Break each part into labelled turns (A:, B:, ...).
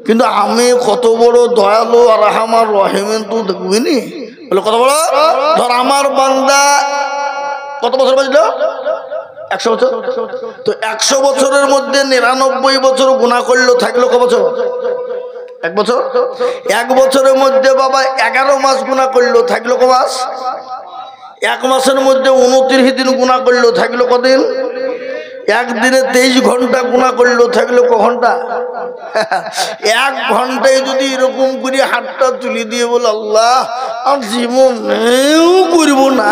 A: কিন্তু আমি কত বড় দয়ালু আর আমার রহিমেন তুই দেখবি নি বলে কত বড়। ধর আমার বান্দা কত বছর বাঁচল? 100 বছর। তো 100 বছরের মধ্যে 99 বছর গুনাহ করলো, থাকলো ক বছর? 1 বছর। 1 বছরের মধ্যে বাবা 11 মাস গুনাহ করলো, থাকলো ক মাস? 1 মাসের মধ্যে 29 দিন গুনাহ করলো, থাকলো কদিন? একদিনে 23 ঘন্টা গুনাহ করলো, থাকলো ক ঘন্টা? 1 ঘন্টায় যদি এরকম করে হাতটা তুলে দিয়ে বলে আল্লাহ আর জীবনেও করব না,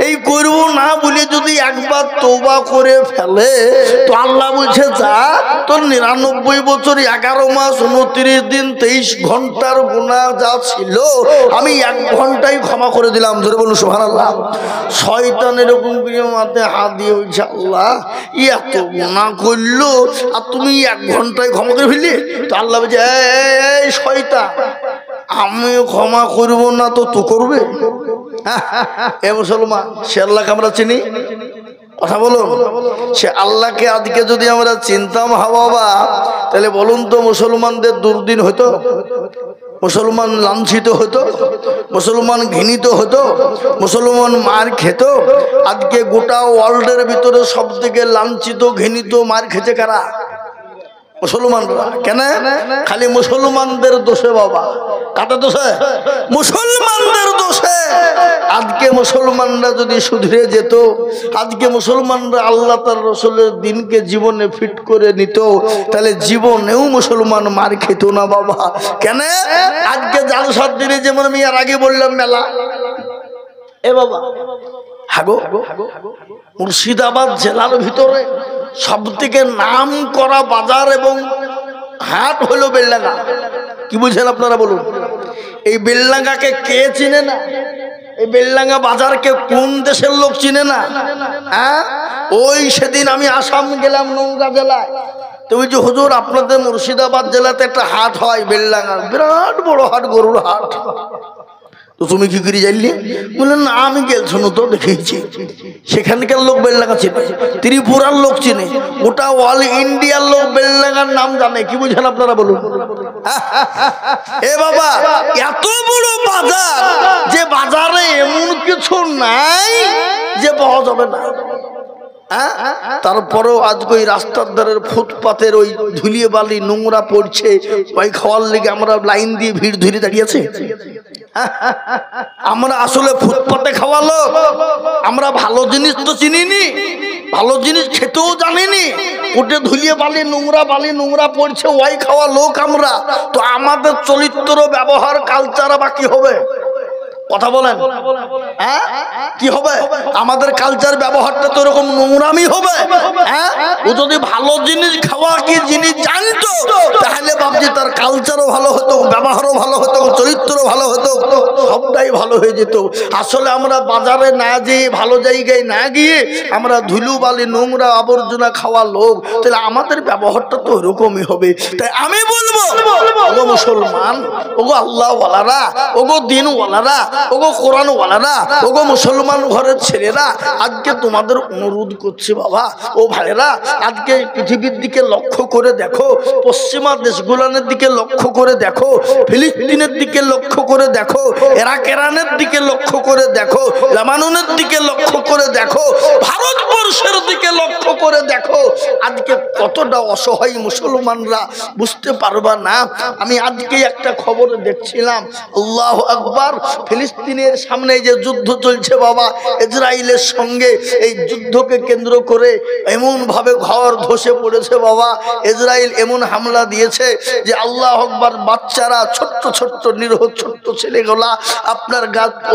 A: এই করব না বলে যদি একবার তওবা করে ফেলে তো আল্লাহ বলছে যা তোর 99 বছর 11 মাস 29 দিন 23 ঘন্টার গুনাহ যা ছিল আমি 1 ঘন্টায় ক্ষমা করে দিলাম। ধরে বলুন সুবহানাল্লাহ। শয়তান এরকম করে মাথায় হাত দিয়ে বলছে আল্লাহ এত গুনাহ করলো আর তুমি 1 ঘন্টায় ক্ষমা করে ফেললি? তো আল্লাহ বলছে এই শয়তান আমি ক্ষমা করব না তো তো করবে? এ মুসলমান, সে আল্লাহকে আমরা চিনি? কথা বলুন, সে আল্লাহকে আজকে যদি আমরা চিনতাম বাবা তাহলে বলুন তো মুসলমানদের দুর্দিন হতো, মুসলমান লাঞ্ছিত হতো, মুসলমান ঘৃণিত হতো, মুসলমান মার খেত। আজকে গোটা ওয়ার্ল্ডের ভিতরে সব থেকে লাঞ্ছিত ঘৃণিত মার খেতে কারা? মুসলমানরা। কেন? খালি মুসলমানদের দোষে বাবা। কাদের দোষে? মুসলমানদের দোষে। আজকে মুসলমানরা যদি শুধরে যেত, আজকে মুসলমানরা আল্লাহ তার রাসূলের দিনকে জীবনে ফিট করে নিত, তাহলে জীবনেও মুসলমান মার খেত না বাবা। কেন? আজকে জালসার দিনে যেমন আমি আর আগে বললাম মেলা, এ বাবা হাগো মুর্শিদাবাদ জেলার ভিতরে সব থেকে নাম করা বাজার এবং হাট হলো বেলডাঙ্গা। কি বুঝছেন আপনারা বলুন? এই বেলডাঙ্গাকে কে চিনে না? এই বেলডাঙ্গা বাজারকে কোন দেশের লোক চিনে না? হ্যাঁ, ওই সেদিন আমি আসাম গেলাম নওগাঁ জেলায়, তো ওই যে হুজুর আপনাদের মুর্শিদাবাদ জেলাতে একটা হাট হয় বেলডাঙ্গা, বিরাট বড় হাট, গরুর হাট। তো তুমি কি করে জানলি? বললেন না আমি গেলছো তো দেখেছি। সেখানকার লোক বেলডাঙ্গা চিনে, ত্রিপুরার লোক চিনে, গোটা অল ইন্ডিয়ার লোক বেলডাঙ্গার নাম জানে। কি বুঝেন আপনারা বলুন? এ বাবা এত বড় বাজার, যে বাজারে এমন কিছু নাই যে পাওয়া যাবে না। তারপরেও আজকে ওই রাস্তার ধারের ফুটপাতের ওই ধুলিয়ে বালি নোংরা পড়ছে, ওই খাওয়ার লেগে আমরা লাইন দিয়ে ভিড় ধরে দাঁড়িয়েছে। আমরা আসলে ফুটপাতে খাওয়া লোক, আমরা ভালো জিনিস তো চিনিনি, ভালো জিনিস খেতেও জানিনি। ওটে ধুলিয়ে বালি নোংরা পড়ছে, ওই খাওয়া লোক আমরা। তো আমাদের চরিত্র ব্যবহার কালচার বাকি হবে? কথা বলেন, হ্যাঁ কি হবে? আমাদের কালচার ব্যবহারটা তো এরকম নোংরামি হবে। হ্যাঁ, ও যদি ভালো জিনিস খাওয়া কি জিনিস জানতো তাহলে ভাবছি তার কালচারও ভালো হতো, ব্যবহারও ভালো হতো, চরিত্রও ভালো হতো, সবটাই ভালো হয়ে যেত। আসলে আমরা বাজারে না যেয়ে, ভালো জায়গায় না গিয়ে আমরা ধুলো বালি নোংরা আবর্জনা খাওয়া লোক, তাহলে আমাদের ব্যবহারটা তো এরকমই হবে। তাই আমি বলবো ওগো মুসলমান, ওগো আল্লাহওয়ালারা, ওগো দিনওয়ালারা, ওগো কোরআনওয়ালারা, ওগো মুসলমান ঘরের ছেলেরা, আজকে তোমাদের অনুরোধ করছি বাবা ও ভাইরা, আজকে পৃথিবীর দিকে লক্ষ্য করে দেখো, পশ্চিমা দেশগুলোর দিকে লক্ষ্য করে দেখো, ফিলিস্তিনের দিকে লক্ষ্য করে দেখো, ইরানের দিকে লক্ষ্য করে দেখো, লেবাননের দিকে লক্ষ্য করে দেখো, ভারতবর্ষের দিকে লক্ষ্য করে দেখো, আজকে কতটা অসহায় মুসলমানরা, বুঝতে পারবা না। আমি আজকে একটা খবর দেখছিলাম, আল্লাহু আকবার, ফিলিস্তিনের সামনে যে যুদ্ধ চলছে বাবা ইসরায়েলের সঙ্গে, এই যুদ্ধকে কেন্দ্র করে এমন ভাবে ঘর ধসে পড়েছে বাবা। ইসরায়েল এমন হামলা দিয়েছে যে আল্লাহু আকবার, বাচ্চারা ছোট্ট ছোট্ট নিরহ ছোট্ট ছেলেগুলা আপনার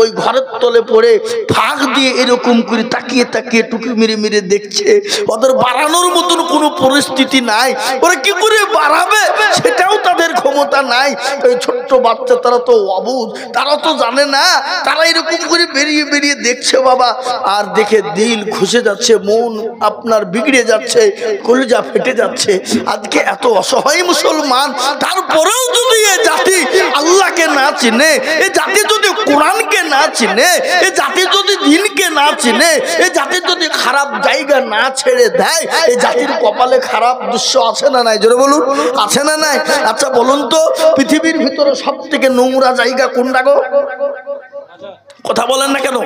A: ওই ঘরের তলে পড়ে ফাঁক দিয়ে এরকম করে তাকিয়ে তাকিয়ে টুকি মেরে মেরে দেখছে। ওদের বাড়ানোর মতন কোনো পরিস্থিতি নাই, ওরা কি করে বাড়াবে সেটাও তাদের ক্ষমতা ক্ষমতা নাই। ওই ছোট্ট বাচ্চা তারা তো অবুঝ, তারা তো জানে না, তারা এরকম করে বেরিয়ে বেরিয়ে দেখছে বাবা, আর দেখে দিল খুশে যাচ্ছে, মন আপনার বিগড়ে যাচ্ছে, কলিজা ফেটে যাচ্ছে। আজকে এত অসহায় মুসলমান, তারপরেও যদি এ জাতি আল্লাহকে না চিনে, এ জাতি যদি কোরআনকে না চিনে, এ জাতি যদি দিনকে না চিনে, এ জাতি যদি খারাপ জায়গা না ছেড়ে দেয়, এই জাতির কপালে খারাপ দৃশ্য আছে না নাই? জোরে বলুন, আছে না নাই? আচ্ছা বলুন তো, পৃথিবীর ভিতরে সব থেকে নোংরা জায়গা কোনটা গো? কথা বলেন না কেন?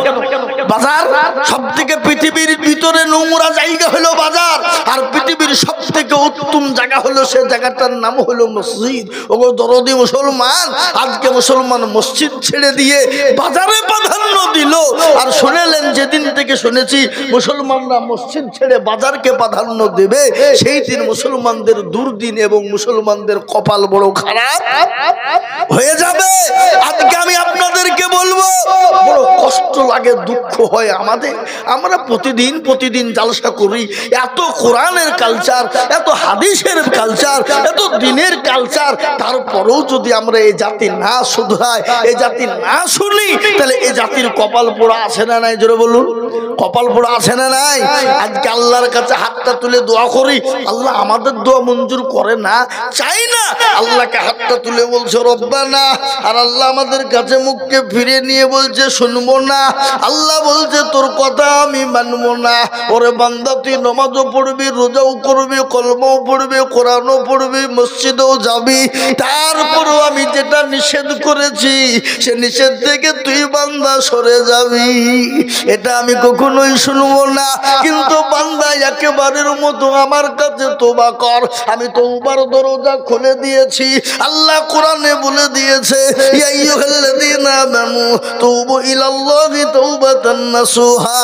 A: বাজার। সব থেকে পৃথিবীর ভিতরে নোংরা জায়গা হলো বাজার, আর পৃথিবীর সব থেকে উত্তম জায়গা হলো, সে জায়গাটার নাম হলো মসজিদ। ওগো দরদি মুসলমান, আজকে মুসলমান মসজিদ ছেড়ে দিয়ে বাজারে প্রাধান্য দিল। আর শুনেলেন, যেদিন থেকে শুনেছি মুসলমানরা মসজিদ ছেড়ে বাজারকে প্রাধান্য দেবে, সেই দিন মুসলমানদের দুর্দিন এবং মুসলমানদের কপাল বড় খারাপ হয়ে যাবে। আজকে আমি আপনাদেরকে বলবো, বড় কষ্ট লাগে, দুঃখ হয় আমাদের। আমরা প্রতিদিন জালসা করি, এত কোরআনের কালচার, এত হাদিসের কালচার, এত দিনের কালচার, তারপরেও যদি আমরা এই জাতি না শুধরাই, এই জাতি না শুনি, তাহলে এই জাতির কপাল পোড়া আছে না নাই? জোরে বলুন, কপাল পোড়া আছে না নাই? আজকে আল্লাহর কাছে হাতটা তুলে দোয়া করি, আল্লাহ আমাদের দোয়া মঞ্জুর করে না, চাই না। আল্লাহকে হাতটা তুলে বলছে রব্বানা, আর আল্লাহ আমাদের কাছে মুখকে ফিরে নিয়ে বলছে শুনবো না। আল্লাহ বলছে তোর কথা আমি মানবো না। ওরে বান্দা, তুই নামাজও পড়বি, রোজাও করবি, কলমাও পড়বি, কোরআনও পড়বি, মসজিদেও যাবি, তারপরও আমি যেটা নিষেধ করেছি সে নিষেধ থেকে তুই বান্দা সরে যাবি, এটা আমি কখনোই শুনবো না। কিন্তু বান্দা একেবারের মতো আমার কাছে তওবা কর, আমি তওবার দরজা খুলে দিয়েছি। আল্লাহ কোরআনে বলে দিয়েছে, ইয়া আইয়ুহাল্লাযীনা আমানু তুবু ইলাল্লাহি তাওবাতান নাসুহা।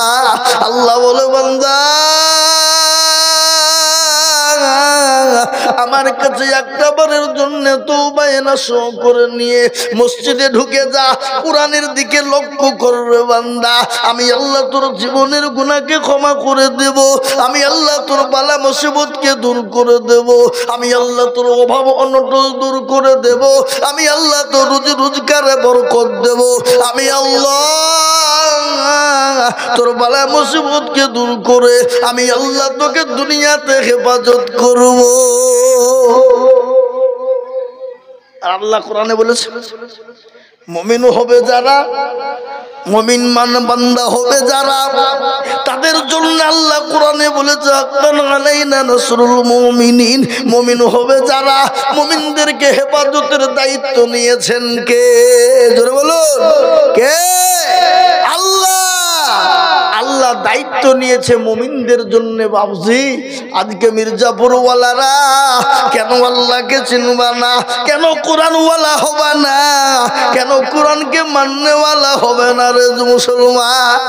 A: আল্লাহ বলে, বান্দা আমার কাছে একটা বারের জন্য তওবা নাসুহ করে নিয়ে মসজিদে ঢুকে যা, কোরআনের দিকে লক্ষ্য করবে বান্দা, আমি আল্লাহ তোর জীবনের গুনাহকে ক্ষমা করে দেব, আমি আল্লাহ তোর বালা মুসিবতকে দূর করে দেব, আমি আল্লাহ তোর অভাব অনটন দূর করে দেব, আমি আল্লাহ তোর রুজি রোজগারে বরকত দেব, আমি আল্লাহ তোর বালা মুসিবতকে দূর করে আমি আল্লাহ তোকে দুনিয়াতে হেফাজত করব। আল্লাহ কোরআনে বলেছে, মুমিন হবে যারা, মুমিন বান্দা হবে যারা, তাদের জন্য আল্লাহ কোরআনে বলেছে হাক্কান আলাইনা নাসরুল মুমিনিন। মুমিন হবে যারা, মুমিনদেরকে হেফাজতের দায়িত্ব নিয়েছেন কে? জোরে বলুন, কে? আল্লাহ। আল্লাহ দায়িত্ব নিয়েছে মুমিনদের জন্য। বাবজি, আজকে মির্জাপুর ওয়ালারা কেন আল্লাহকে চিনবা না? কেন কোরআনওয়ালা হবে না? কেন কোরআনকে মাননেওয়ালা হবে না রে মুসলমান?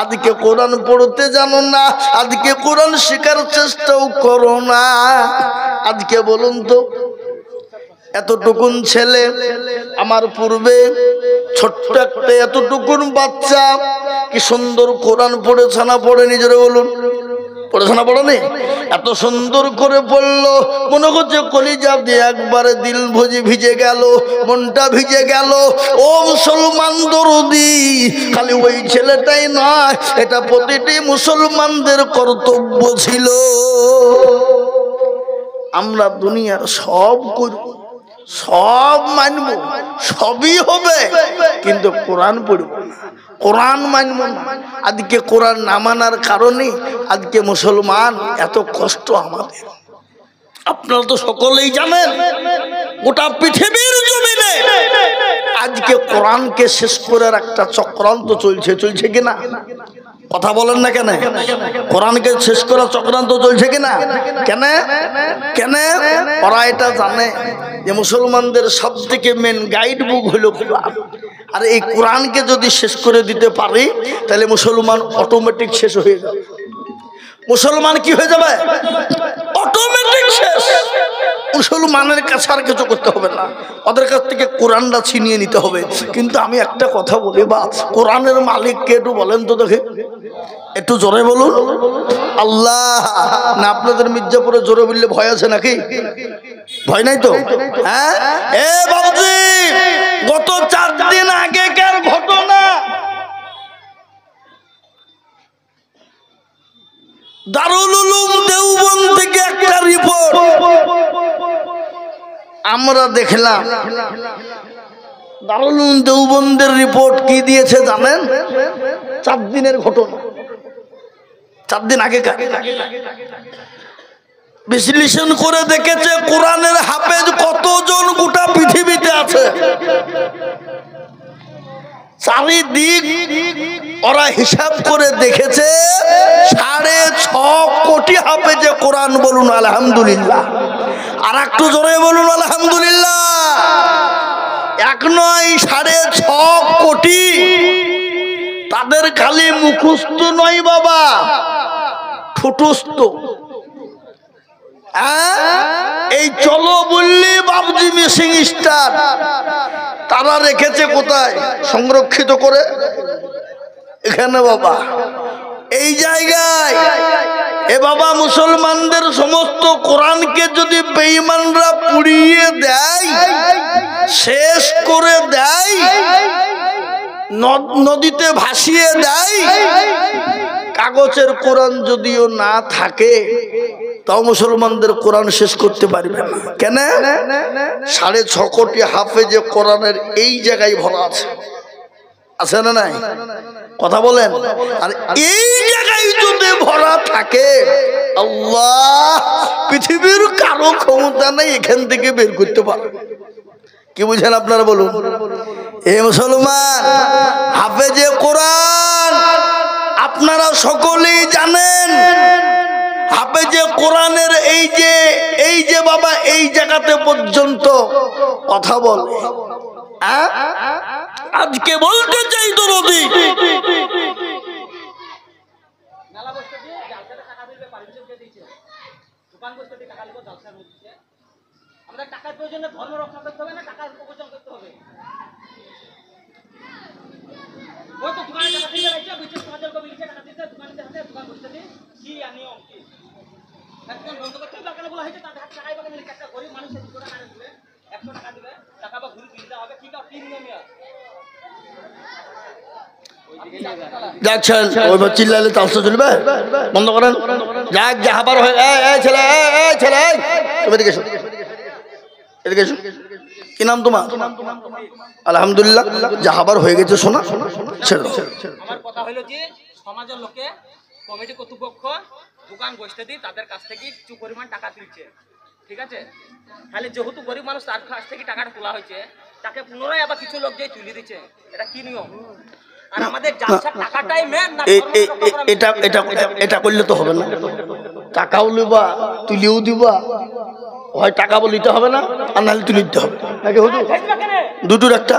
A: আজকে কোরআন পড়তে জানো না, আজকে কোরআন শেখার চেষ্টাও করো না। আজকে বলুন তো, এতটুকুন ছেলে, আমার পূর্বে ছোট্ট একটা এতটুকুন বাচ্চা কি সুন্দর কোরআন পড়েছে না পড়েনি? জোরে বলুন, পড়েছে না পড়েনি? এত সুন্দর করে পড়লো, মনে হচ্ছে কলিজা দিয়ে একবারে দিল ভিজে গেল, মনটা ভিজে গেল। ও মুসলমান দরদি, খালি ওই ছেলেটাই নয়, এটা প্রতিটি মুসলমানদের কর্তব্য ছিল। আমরা দুনিয়ার সব করব, সব মানব, সবই হবে, কিন্তু কোরআন পড়ব না, কোরআন মানব না। আজকে কোরআন না মানার কারণে আজকে মুসলমান এত কষ্ট আমাদের। আপনারা তো সকলেই জানেন, গোটা পৃথিবীর জমিনে আজকে কোরআনকে শেষ করার একটা চক্রান্ত চলছে কিনা? কথা বলেন না কেন? কোরআনকে শেষ করার চক্রান্ত চলছে কিনা? কেন? ওরা এটা জানে যে মুসলমানদের সব থেকে মেন গাইড বুক হলো কোরআন, আর এই কোরআনকে যদি শেষ করে দিতে পারি তাহলে মুসলমান অটোমেটিক শেষ হয়ে যাবে। মুসলমান কি হয়ে যাবে? অটোমেটিক শেষ। মুসলমানের কাছে আর কিছু করতে হবে না, ওদের কাছ থেকে কোরআনটা ছিনিয়ে নিতে হবে। কিন্তু আমি একটা কথা বলি, বা কোরআনের মালিককে একটু বলেন তো দেখে, একটু জোরে বলুন আল্লাহ। না আপনাদের মির্জাপুরে জোরে বললে ভয় আছে নাকি? ভয় নাই তো? হ্যাঁ, এ বাবুজি, গত 4 দিন আগেকার ঘটনা, দারুল উলুম দেওবন্দ থেকে একটা রিপোর্ট আমরা দেখলাম। দারুল উলুম দেওবন্দের রিপোর্ট কি দিয়েছে জানেন? 4 দিনের ঘটনা, 4 দিন আগে বিশ্লেষণ করে দেখেছে কোরআনের হাফেজ কতজন গোটা পৃথিবীতে আছে। চারিদিক ওরা হিসাব করে দেখেছে 6.5 কোটি হাফেজে কোরআন। বলুন আলহামদুলিল্লাহ। আর একটু জোরে বলুন আলহামদুলিল্লাহ। এক নয়, 6.5 কোটি। তাদের খালি মুখস্থ নয় বাবা, ঠোঁটস্থ। এই চলো বললি বাবজি মিসিং স্টার তারা রেখেছে কোথায়? সংরক্ষিত করে এখানে বাবা, এই জায়গায়। এ বাবা, মুসলমানদের সমস্ত কোরআনকে যদি বেঈমানরা পুড়িয়ে দেয়, শেষ করে দেয়, নদীতে ভাসিয়ে দেয়, কাগজের কোরআন যদিও না থাকে, তাও মুসলমানদের কোরআন শেষ করতে পারবে না। কেন? 6.5 কোটি হাফেজে কোরআনের এই জায়গায় ভরা আছে, আছে না নাই? কথা বলেন। আর এই জায়গায় যদি ভরা থাকে, আল্লাহ, পৃথিবীর কারো ক্ষমতা নেই এখান থেকে বের করতে পারে। কি বুঝেন আপনারা বলুন? এ মুসলমান, হাফেজে কোরআন আপনারা সকলেই জানেন। হাফেজে কোরআনের এই যে বাবা, এই জায়গাতে পর্যন্ত কথা বলে। আজকে বলতে চাই তো নদী,
B: আমাদের টাকার প্রয়োজনে ধর্ম রক্ষা করতে হবে না, টাকার উপযোগ করতে হবে। ওই তো দোকানে টাকা দিয়ে রাখছে, বিশেষ সমাজের কবি লিখে টাকা দিতে, দোকানে হাতে দোকান বসতে দিই, কি নিয়ম কি? একজন বন্ধ করতে দোকানে বলা হয়েছে, তাদের হাতে টাকাই বাগানে একটা গরিব মানুষ 2 টাকা দিবে, 100 টাকা দিবে, টাকা বা ঘুরি দিতে হবে, কি কাউ 3 নিয়ম আছে।
A: যাচ্ছেন ওই চিল্লালে তালসা চলবে? বন্ধ করেন। যাক, যাহাবার হয়ে ছেলে, ছেলে তুমি এদিকে এসো, এদিকে এসো। কি নাম তোমার? আলহামদুলিল্লাহ, যাহাবার হয়ে গেছে শোনা। ছেড়ে দাও।
B: আমার কথা হলো যে সমাজের লোকে কমিটি কর্তৃপক্ষ দোকান বসতে দিই, তাদের কাছ থেকে কিছু পরিমাণ টাকা তুলছে, ঠিক আছে? তাহলে যেহেতু গরিব মানুষ, তার কাছ থেকে টাকাটা তোলা হয়েছে, তাকে পুনরায় আবার কিছু লোক যে তুলে দিচ্ছে, এটা কি নিয়ম? আর আমাদের জালসার টাকাটাই মেন না?
A: এটা করলে তো হবে না। টাকাও লিবা, তুলিও দিবা, হয় টাকা বলিতে হবে না, আর নাহলে তুলে দিতে হবে নাকি? হুজুর, দুটোর একটা।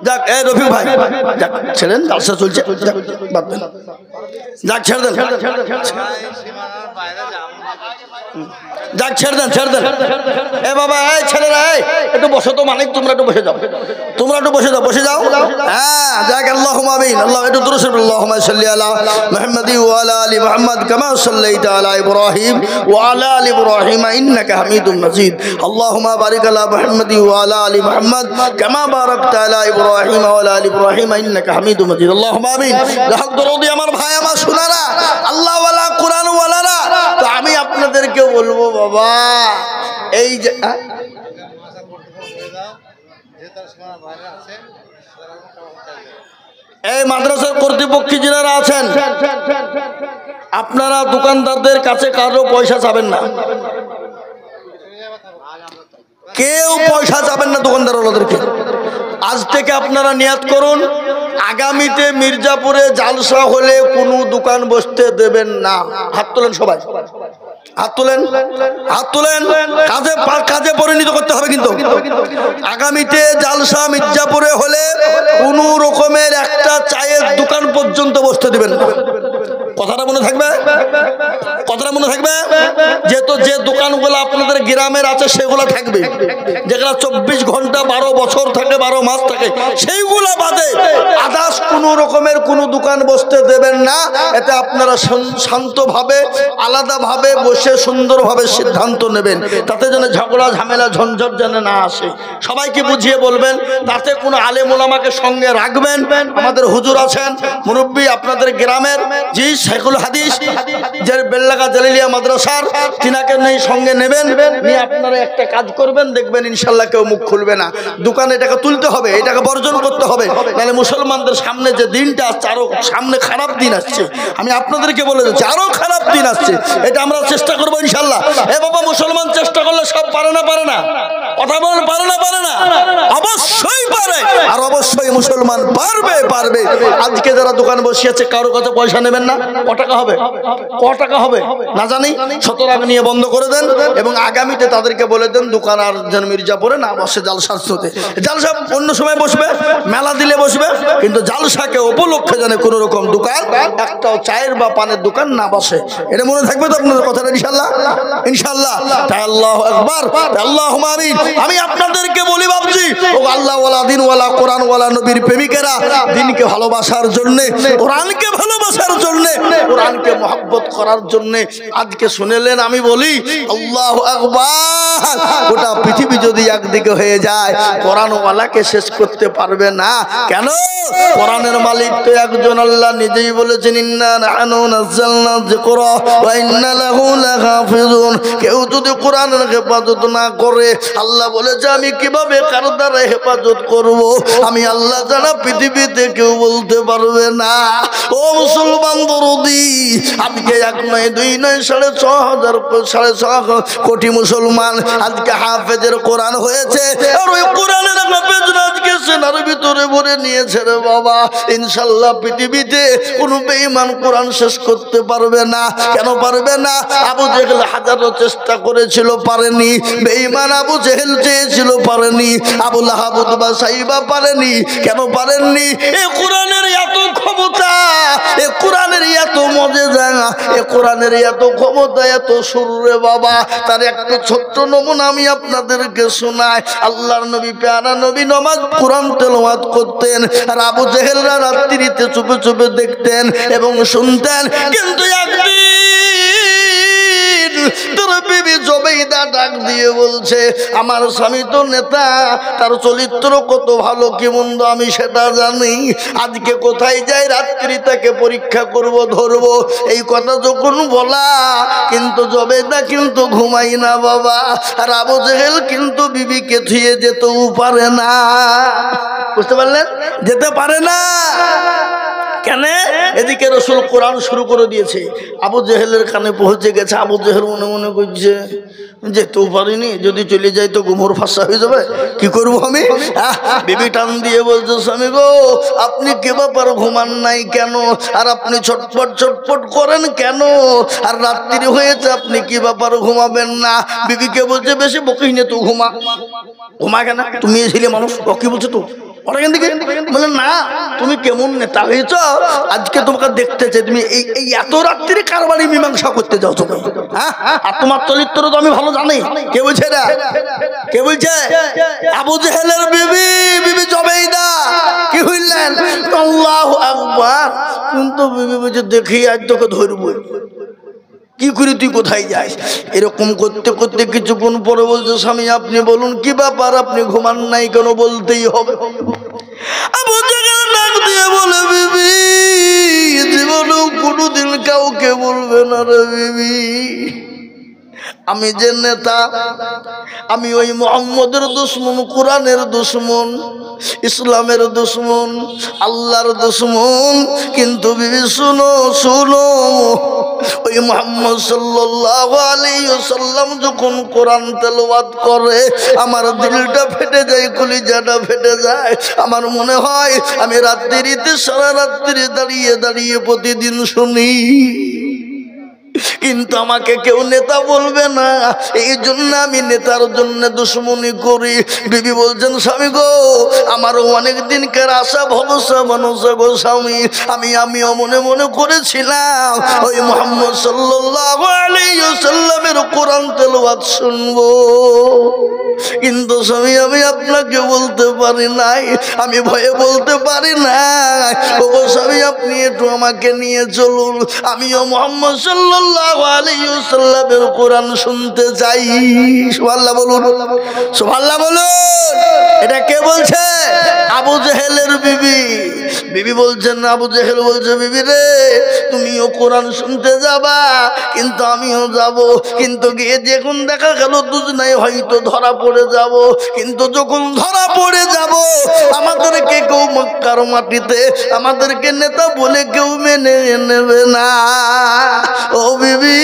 A: যাক, রফিক ভাই, যাক ছেড়েন, জালসা চলছে, বাদ দেন, যাক ছেড়ে দেন, যাক ছেড়ে দেন, ছেড়ে দেন। এ বাবা, এই ছেলেরা, একটু বসো তো, মানিক তোমরা একটু বসে যাও, তোমরা একটু বসে যাও, বসে যাও। হ্যাঁ, যাক, আল্লাহুম্মা আমিন। আল্লাহ একটু দুরূদ শরীফ, আল্লাহুম্মা সাল্লি আলা মুহাম্মাদি ওয়া আলা আলি মুহাম্মাদ কামা সাল্লাইতা আলা ইব্রাহিম ওয়া আলা আলি ইব্রাহিম ইন্নাকা হামিদুম মাজিদ। আল্লাহুম্মা বারিক আলা মুহাম্মাদি ওয়া আলা আলি মুহাম্মাদ কামা বারাকতা আলা ইব্রাহিম ওয়া আলা আলি ইব্রাহিম ইন্নাকা হামিদুম মাজিদ। আল্লাহুম্মা আমিন। লাহক দরদি আমার ভাই, আমার শোনারা, আল্লাহ ওয়ালা, কোরআন ওয়ালারা, তো আমি আপনাদেরকে বলবো বাবা, এই যে এই মাদ্রাসার কর্তৃপক্ষ যারা আছেন, আপনারা দোকানদারদের কাছে কারো পয়সা চাবেন না, কেউ পয়সা চাবেন না দোকানদার ওদেরকে। আজ থেকে আপনারা নিয়াত করুন, আগামীতে মির্জাপুরে জালসা হলে কোনো দোকান বসতে দেবেন না। হাত তোলেন সবাই, হাত তোলেন, হাত তোলেন। কাজে পরিণত করতে হবে কিন্তু। আগামীতে জালসা মির্জাপুরে হলে কোনো রকমের একটা চায়ের দোকান পর্যন্ত বসতে দিবেন না। কথাটা মনে থাকবে? কথাটা মনে থাকবে? যেহেতু যে দোকানগুলো আপনাদের গ্রামের আছে সেগুলো থাকবে, যেগুলো 24 ঘন্টা 12 বছর থাকে, 12 মাস থাকে, সেইগুলা বাদে আদার্স কোনো রকমের কোনো দোকান বসতে দেবেন না। এতে আপনারা শান্তভাবে আলাদাভাবে বসে সুন্দরভাবে সিদ্ধান্ত নেবেন, তাতে যেন ঝগড়া ঝামেলা ঝঞ্ঝট যেন না আসে। সবাইকে বুঝিয়ে বলবেন, তাতে কোনো আলেম ওলামাকে সঙ্গে রাখবেন। আমাদের হুজুর আছেন মুরব্বী আপনাদের গ্রামের, জি শেখুল হাদিস, যে বেল্লাগা জালিলিয়া মাদ্রাসার, তিনাকে নেই সঙ্গে নেবেন, নিয়ে আপনারা একটা কাজ করবেন, দেখবেন ইনশাল্লাহ কেউ মুখ খুলবে না। দোকানে এটাকে তুলতে হবে, এটাকে বর্জন করতে হবে, নাহলে মুসলমানদের সামনে যে দিনটা আসছে, আরো সামনে খারাপ দিন আসছে। আমি আপনাদেরকে বলে দিচ্ছি, আরো খারাপ দিন আসছে, এটা আমরা চেষ্টা করবো ইনশাল্লাহ। এ বাবা, মুসলমান চেষ্টা করলে সব পারে না? পারে না? কথা বলেন, পারে না? পারে না? অবশ্যই পারে, আর অবশ্যই মুসলমান পারবে। পারবে। আজকে যারা দোকান বসিয়েছে কারো কাছে পয়সা নেবেন না। ক টাকা হবে? ক টাকা হবে না জানি, সুতরাং নিয়ে বন্ধ করে দেন, এবং আগামীতে তাদেরকে বলে দেন দোকান আর যেন মির্জাপুরে না বসে, জালসার সাথে। জালসা অন্য সময় বসবে, মেলা দিলে বসবে, কিন্তু জালসাকে উপলক্ষে যেন কোনো রকম দোকান, একটাও চায়ের বা পানের দোকান না বসে। এটা মনে থাকবে তো আপনাদের কথাটা ইনশাল্লাহ? ইনশাল্লাহ। আল্লাহু আকবার, আল্লাহুম্মা আমিন। আমি আপনাদেরকে বলি বাবজি, ও আল্লাহ ওয়ালা দিন ওয়ালা কোরআন ওয়ালা নবীর প্রেমিকেরা, দিনকে ভালোবাসার জন্য, কোরআনকে ভালোবাসার জন্য, কোরআনকে মহব্বত করার জন্য আজকে শুনেলেন। আমি বলি আল্লাহু আকবার, গোটা পৃথিবী যদি একদিকে হয়ে যায়, কোরআন ওয়ালাকে শেষ করতে পারবে না। কেন? কোরআনের মালিক তো একজন, আল্লাহ নিজেই বলেছেন, ইন্না নাহনু নাযালনা যিকরা ওয়া ইন্না লাহু লাহাফিজুন। কেউ যদি কোরআনের হেফাজত না করে, আল্লাহ বলেছে আমি কিভাবে কার দ্বারা হেফাজত করব, আমি আল্লাহ জানা পৃথিবীতে কেউ বলতে পারবে না। ও মুসলমান দরদি, আজকে 1 নয় 2 নয় 6,500 কোটি মুসলমান আজকে হাফেজের কোরআন হয়েছে, আর ওই কোরআনের হাফেজ আজকে সেনার ভিতরে ভরে নিয়েছে রে বাবা। ইনশাল্লাহ পৃথিবীতে কোনো বেঈমান কোরআন শেষ করতে পারবে না। কেন পারবে না? আবু জেহেল হাজারো চেষ্টা করেছিল, পারেনি। বেঈমান আবু জেহেল চেয়েছিল, পারেনি। আবু লাহাব উতবা সাইবা পারেনি। কেন পারেননি? এই কোরআনের এত ক্ষমতা, এই কোরআনের এত মজেজা, এই কোরআনের এত ক্ষমতা, এত সুর রে বাবা। তার একটা ছোট্ট নমুনা আমি আপনাদেরকে শোনাই। আল্লাহর নবী, প্যারা নবী নামাজ কোরআন তেলাওয়াত করতেন, আর আবু জেহেলরা রাত্রিতে চুপে চুপে দেখতেন এবং শুনতেন। কিন্তু একদিন তোর বিবি জুবাইদা ডাক দিয়ে বলছে, আমার স্বামী তো নেতা, তার চরিত্র কত ভালো কি মন্দ আমি সেটা জানি। আজকে কোথায় যাই, রাত্রি তাকে পরীক্ষা করব, ধরব। এই কথা যখন বলা, কিন্তু জুবাইদা কিন্তু ঘুমাই না বাবা। আর আবু জেহেল কিন্তু বিবিকে থুয়ে যেতেও পারে না। বুঝতে পারলেন? যেতে পারে না। কেন? এদিকে রাসূল কোরআন শুরু করে দিয়েছে, আবু জেহেলের কানে পৌঁছে গেছে। আবু জেহেল মনে মনে করছে, যেতেও পারিনি, যদি চলে যাই তো গুমর ফাঁসা হয়ে যাবে, কি করবো আমি? বিবি টান দিয়ে বলছে, স্বামী গো, আপনি কে ব্যাপার ঘুমান নাই কেন? আর আপনি ছটফট ছটফট করেন কেন? আর রাত্রি হয়েছে, আপনি কি ব্যাপার ঘুমাবেন না? বিবিকে বলছে, বেশি বকিস না, তুই ঘুমা। ঘুমা কেন? তুমি ছেলে মানুষ, ও কি বলছে তো বলে না, তুমি কেমন নেতা হয়েছ, আজকে তোমাকে দেখতে চাই, তুমি এই এত রাত্রি কার বাড়ি মীমাংসা করতে যাও তুমি? হ্যাঁ, আর তোমার চরিত্র তো আমি ভালো জানি। কে বলছে না? কে বলছে? আবু জেহেলের বিবি, বিবি জুবাইদা। কি হইলেন? আল্লাহু আকবার। কিন্তু বিবি বলছে, দেখি আজ তোকে ধরবো। কি করে তুই কোথায় যাস? এরকম করতে করতে কিছুক্ষণ পরে বলছে, স্বামী আপনি বলুন কি ব্যাপার, আপনি ঘুমান নাই কেন? বলতেই হবে। আবু জেহেল ডাক দিয়ে বলে, বিবি জীবনেও কোনোদিন কাউকে বলবে না রে বিবি, আমি যে নেতা, আমি ওই মুহাম্মদের দুশমন, কোরআনের দুশমন, ইসলামের দুশমন, আল্লাহর দুশমন। কিন্তু বিবি শুনো শুনো, ওই মুহাম্মদ সাল্লাল্লাহু আলাইহি ওয়াসাল্লাম যখন কোরআন তেলাওয়াত করে, আমার দিলটা ফেটে যায়, কলিজাটা ফেটে যায়। আমার মনে হয় আমি রাত্রিতে সারা রাত্রি দাঁড়িয়ে দাঁড়িয়ে প্রতিদিন শুনি। কিন্তু আমাকে কেউ নেতা বলবে না, এই জন্য আমি নেতার জন্য দুশ্মনী করি। বিবি বলছেন স্বামী গো, আমারও অনেক দিনকার আশা ভরসা মানুষ গো স্বামী, আমিও মনে মনে করেছিলাম ওই মুহাম্মদ সাল্লাল্লাহু আলাইহি ওয়াসাল্লামের কোরআন তেলাওয়াত শুনবো, কিন্তু স্বামী আমি আপনাকে বলতে পারি নাই, আমি ভয়ে বলতে পারি না। ওগো স্বামী আপনি একটু আমাকে নিয়ে চলুন, আমিও মুহাম্মদ সাল্লাল্লাহু আলাইহি ওয়াসাল্লামের কোরআন শুনতে চাই। সুবহানাল্লাহ বলুন, সুবহানাল্লাহ বলুন। এটা কে বলছে? আবু জেহেলের বিবি। বিবি বলছেন, আবু জেহেল বলছে বিবি রে তুমিও কোরআন শুনতে যাবা, কিন্তু আমিও যাব, কিন্তু গিয়ে যখন দেখা গেল দুজনাই হয়তো ধরা পড়ে যাব, কিন্তু যখন ধরা পড়ে যাব আমাদেরকে কেউ মক্কার মাটিতে আমাদেরকে নেতা বলে কেউ মেনে নেবে না। ও বিবি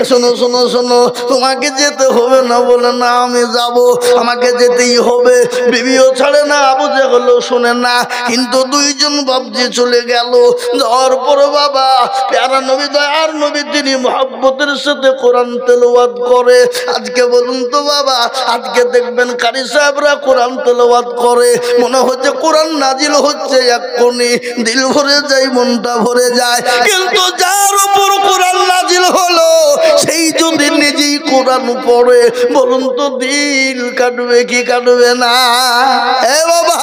A: শোনো শোনো শোনো, তোমাকে যেতে হবে না বলে না আমি যাব, আমাকে যেতেই হবে। বিবিও ছাড়ে না, আবু জেহেল শোনে না, কিন্তু দুইজন বাবজি চলে গেল। যাওয়ার পর বাবা প্যারা নবী দয়ার নবী তিনি মুহাব্বতের সাথে কোরআন তেলাওয়াত করে। আজকে বলুন তো বাবা, আজকে দেখবেন কারি সাহেবরা কোরআন তেলাওয়াত করে, মনে হচ্ছে কোরআন নাজিল হচ্ছে এক্ষুনি, দিল ভরে যায়, মনটা ভরে যায়। কিন্তু যার উপর কোরআন নাজিল হলো সেই যদি নিজেই কোরআন পড়ে, বলুন তো দিল কাটবে কি কাটবে না? এ বাবা,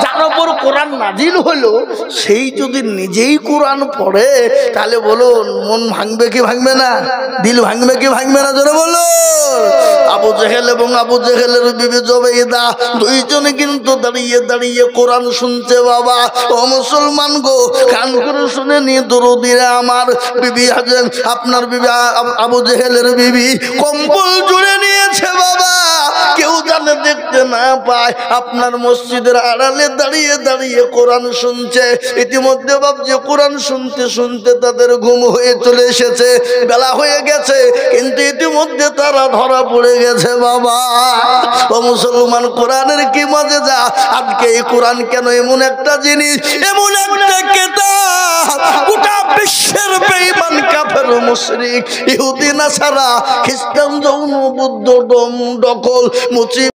A: যার উপর কোরআন নাজিল হলো সেই যদি নিজেই কোরআন পড়ে, তাহলে বলুন মন ভাঙবে কি ভাঙবে না? দিল ভাঙবে কি ভাঙবে না? জোরে বলুন। আবু জেহেল এবং আবু জেহেলের বিবি জুবাইদা দুইজনে কিন্তু দাঁড়িয়ে দাঁড়িয়ে কোরআন শুনছে। বাবা ও মুসলমান গো, কান করে শুনে নিয়ে দরুদিরা আমার বিবি হাজেন, আপনার বিবি আবু জেহেলের বিবি কম্বল জুড়ে নিয়েছে বাবা, কেউ জানে দেখতে না পায়, আপনার মসজিদের আড়ালে দাঁড়িয়ে দাঁড়িয়ে কোরআন শুনছে। ইতিমধ্যে বাবজি কোরআন শুনতে শুনতে তাদের ঘুম হয়ে চলে এসেছে, বেলা হয়ে গেছে, কিন্তু ইতিমধ্যে তারা ধরা পড়ে গেছে। বাবা ও মুসলমান, কোরআনের কি মজেজা! আজকে এই কোরআন কেন এমন একটা জিনিস, এমন একটা কিতাব, গোটা বিশ্বের বেঈমান কাফের মুশরিক ইহুদি নাসারা খ্রিস্টান জৌন বুদ্ধ ডম ডকল মুচি